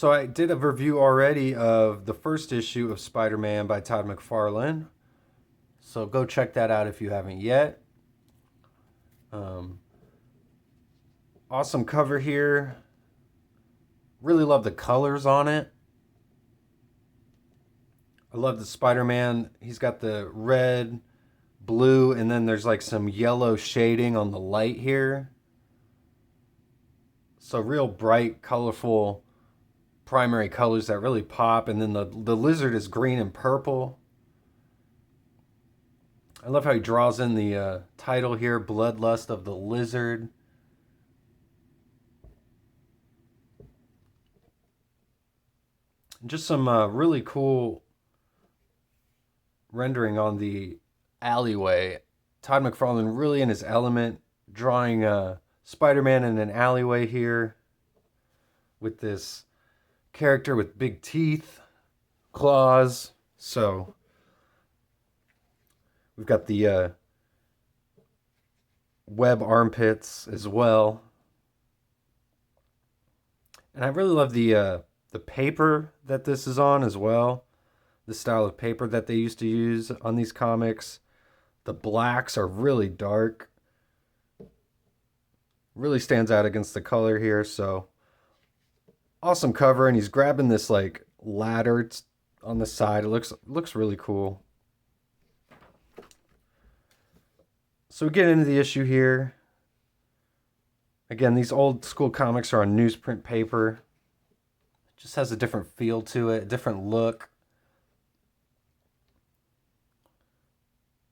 So I did a review already of the first issue of Spider-Man by Todd McFarlane. So go check that out if you haven't yet. Um, awesome cover here. Really love the colors on it. I love the Spider-Man. He's got the red, blue, and then there's like some yellow shading on the light here. So real bright, colorful primary colors that really pop. And then the lizard is green and purple. I love how he draws in the title here, Bloodlust of the Lizard. Just some really cool rendering on the alleyway. Todd McFarlane really in his element, drawing Spider-Man in an alleyway here with this character with big teeth, claws. So we've got the web armpits as well. And I really love the paper that this is on as well. The style of paper that they used to use on these comics. The blacks are really dark. Really stands out against the color here. So awesome cover, and he's grabbing this like ladder on the side. It looks really cool. So we get into the issue here. Again, these old school comics are on newsprint paper. It just has a different feel to it, a different look.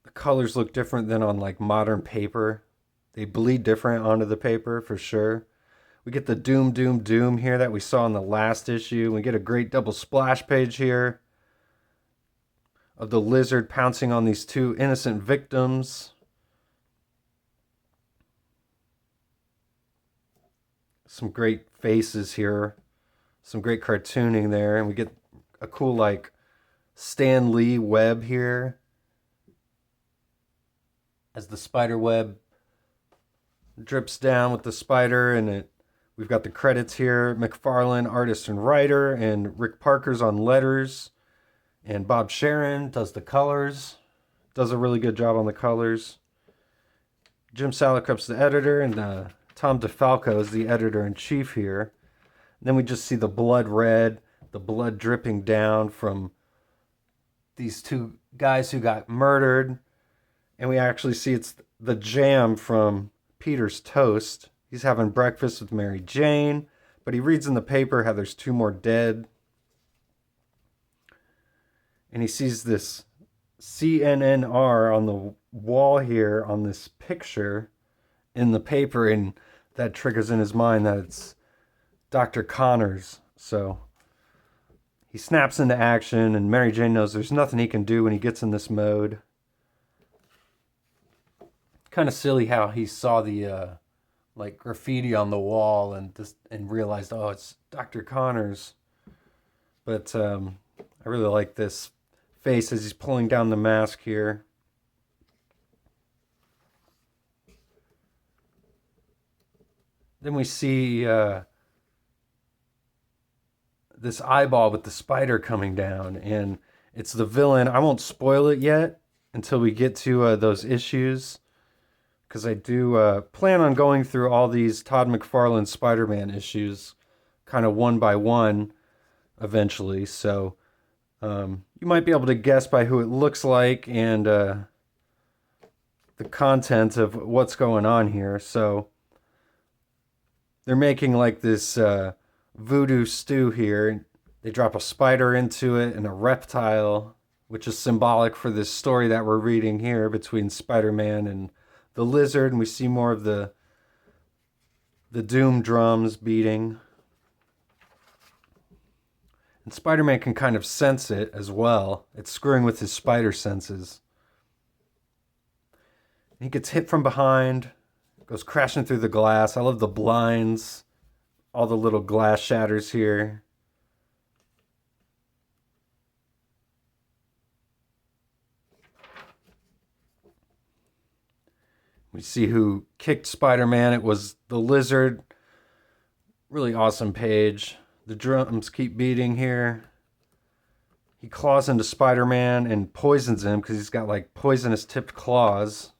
The colors look different than on like modern paper. They bleed different onto the paper for sure. We get the Doom, Doom, Doom here that we saw in the last issue. We get a great double splash page here of the lizard pouncing on these two innocent victims. Some great faces here. Some great cartooning there. And we get a cool like Stan Lee web here as the spider web drips down with the spider, and we've got the credits here. McFarlane, artist and writer, and Rick Parker's on letters, and Bob Sharon does the colors. Does a really good job on the colors. Jim Salicrup's the editor, and Tom DeFalco is the editor-in-chief here. And then we just see the blood red, the blood dripping down from these two guys who got murdered. And we actually see it's the jam from Peter's toast. He's having breakfast with Mary Jane, but he reads in the paper how there's two more dead. And he sees this CNNR on the wall here on this picture in the paper, and that triggers in his mind that it's Dr. Connors. So he snaps into action, and Mary Jane knows there's nothing he can do when he gets in this mode. Kind of silly how he saw the like graffiti on the wall and realized, oh, it's Dr. Connors. But I really like this face as he's pulling down the mask here. Then we see this eyeball with the spider coming down, and it's the villain. I won't spoil it yet until we get to those issues, because I do plan on going through all these Todd McFarlane Spider-Man issues kind of one by one eventually. So you might be able to guess by who it looks like and the content of what's going on here. So they're making like this voodoo stew here. They drop a spider into it and a reptile, which is symbolic for this story that we're reading here between Spider-Man and the lizard, and we see more of the doom drums beating. And Spider-Man can kind of sense it as well. It's screwing with his spider senses. And he gets hit from behind, goes crashing through the glass. I love the blinds, all the little glass shatters here. We see who kicked Spider-Man. It was the lizard. Really awesome page. The drums keep beating here. He claws into Spider-Man and poisons him because he's got like poisonous tipped claws.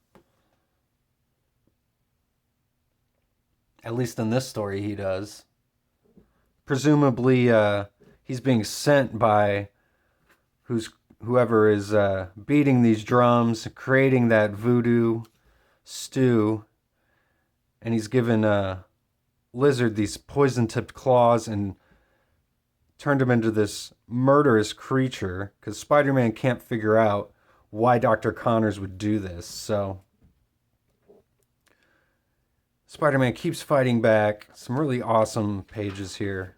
At least in this story he does. Presumably he's being sent by whoever is beating these drums, creating that voodoo stew, and he's given Lizard these poison-tipped claws and turned him into this murderous creature because Spider-Man can't figure out why Dr. Connors would do this. So Spider-Man keeps fighting back. Some really awesome pages here.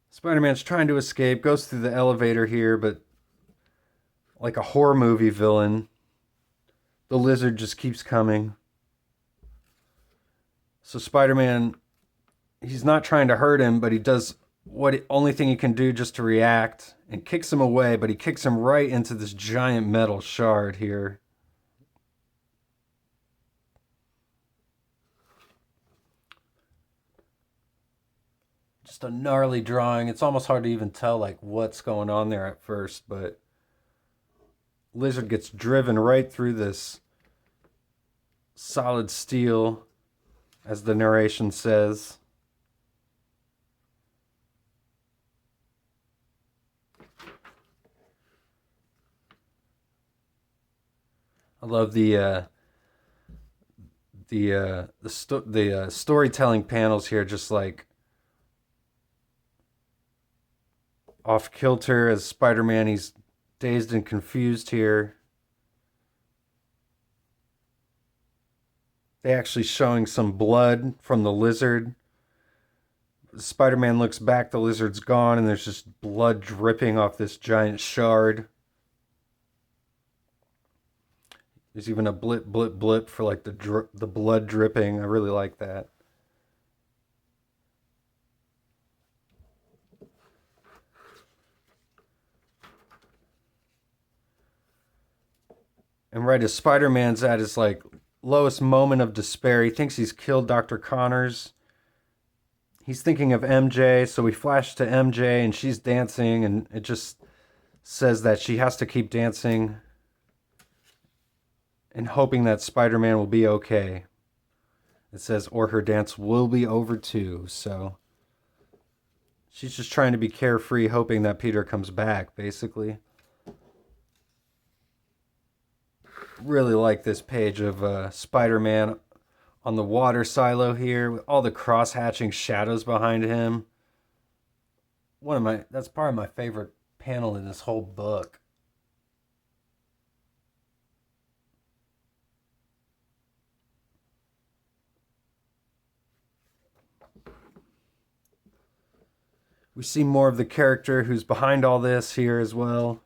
Spider-Man's trying to escape, goes through the elevator here, but like a horror movie villain, the Lizard just keeps coming. So Spider-Man, he's not trying to hurt him, but he does only thing he can do just to react and kicks him away, but he kicks him right into this giant metal shard here. Just a gnarly drawing. It's almost hard to even tell like what's going on there at first, but Lizard gets driven right through this solid steel, as the narration says. I love the storytelling panels here, just like off kilter as Spider-Man. He's dazed and confused here. They actually showing some blood from the Lizard. Spider-Man looks back, the Lizard's gone, and there's just blood dripping off this giant shard. There's even a blip, blip, blip for like the blood dripping. I really like that. And right as Spider-Man's at his like lowest moment of despair, he thinks he's killed Dr. Connors. He's thinking of MJ, so we flash to MJ and she's dancing, and it just says that she has to keep dancing and hoping that Spider-Man will be okay. It says, or her dance will be over too. So she's just trying to be carefree, hoping that Peter comes back, basically. Really like this page of Spider-Man on the water silo here with all the cross-hatching shadows behind him. That's probably my favorite panel in this whole book. We see more of the character who's behind all this here as well.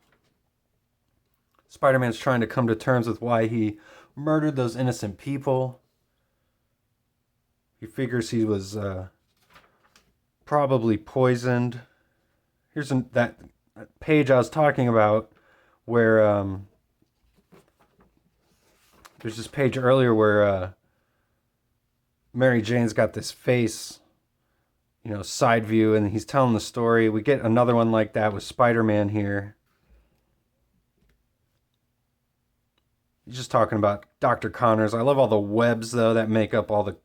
Spider-Man's trying to come to terms with why he murdered those innocent people. He figures he was probably poisoned. Here's that page I was talking about where there's this page earlier where Mary Jane's got this face, side view, and he's telling the story. We get another one like that with Spider-Man here. He's just talking about Dr. Connors. I love all the webs, though, that make up all the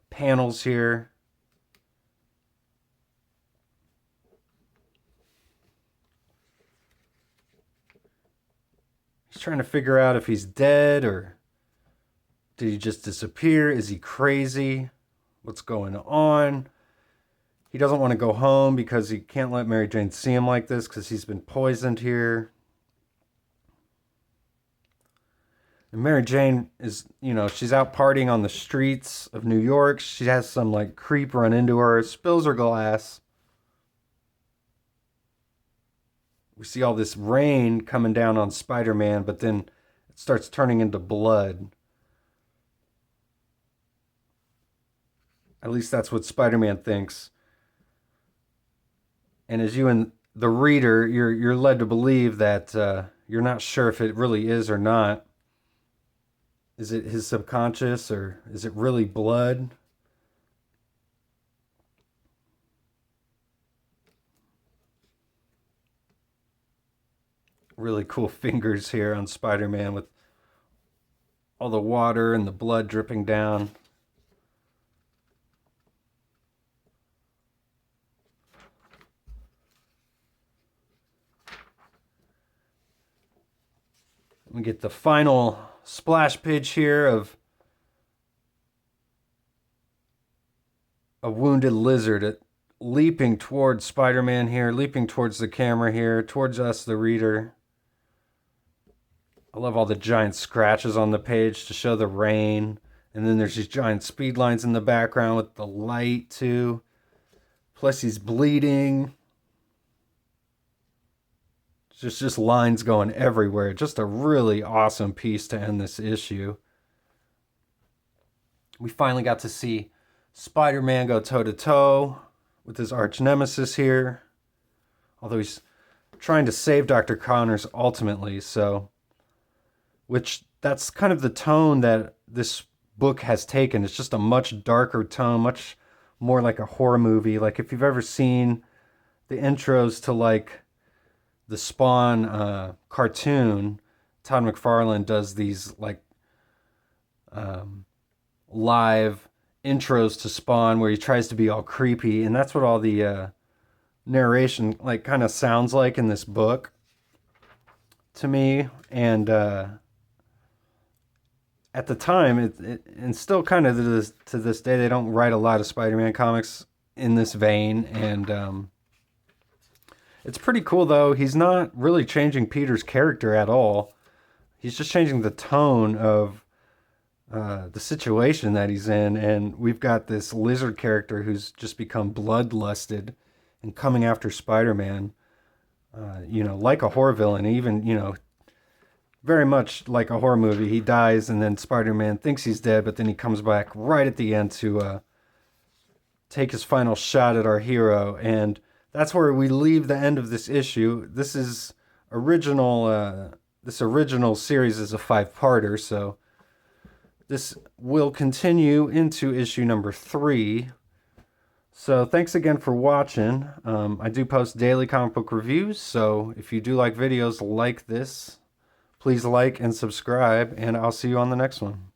panels here. He's trying to figure out if he's dead or did he just disappear? Is he crazy? What's going on? He doesn't want to go home because he can't let Mary Jane see him like this because he's been poisoned here. And Mary Jane is, she's out partying on the streets of New York. She has some like creep run into her, spills her glass. We see all this rain coming down on Spider-Man, but then it starts turning into blood. At least that's what Spider-Man thinks. And as you and the reader, you're led to believe that you're not sure if it really is or not. Is it his subconscious, or is it really blood? Really cool fingers here on Spider-Man with all the water and the blood dripping down. We get the final splash page here of a wounded lizard leaping towards Spider-Man here, leaping towards the camera here, towards us, the reader. I love all the giant scratches on the page to show the rain. And then there's these giant speed lines in the background with the light too. Plus he's bleeding. Just lines going everywhere. Just a really awesome piece to end this issue. We finally got to see Spider-Man go toe-to-toe with his arch nemesis here. Although he's trying to save Dr. Connors ultimately, so... Which, that's kind of the tone that this book has taken. It's just a much darker tone, much more like a horror movie. Like if you've ever seen the intros to like the Spawn cartoon, Todd McFarlane does these like live intros to Spawn where he tries to be all creepy, and that's what all the narration like kind of sounds like in this book to me. And at the time, and still kind of to this day, they don't write a lot of Spider-Man comics in this vein. And it's pretty cool, though. He's not really changing Peter's character at all. He's just changing the tone of the situation that he's in. And we've got this lizard character who's just become bloodlusted and coming after Spider-Man, like a horror villain. Even, very much like a horror movie. He dies, and then Spider-Man thinks he's dead, but then he comes back right at the end to take his final shot at our hero. And that's where we leave the end of this issue. This original series is a 5-parter, so this will continue into issue number 3. So thanks again for watching. I do post daily comic book reviews, so if you do like videos like this, please like and subscribe, and I'll see you on the next one.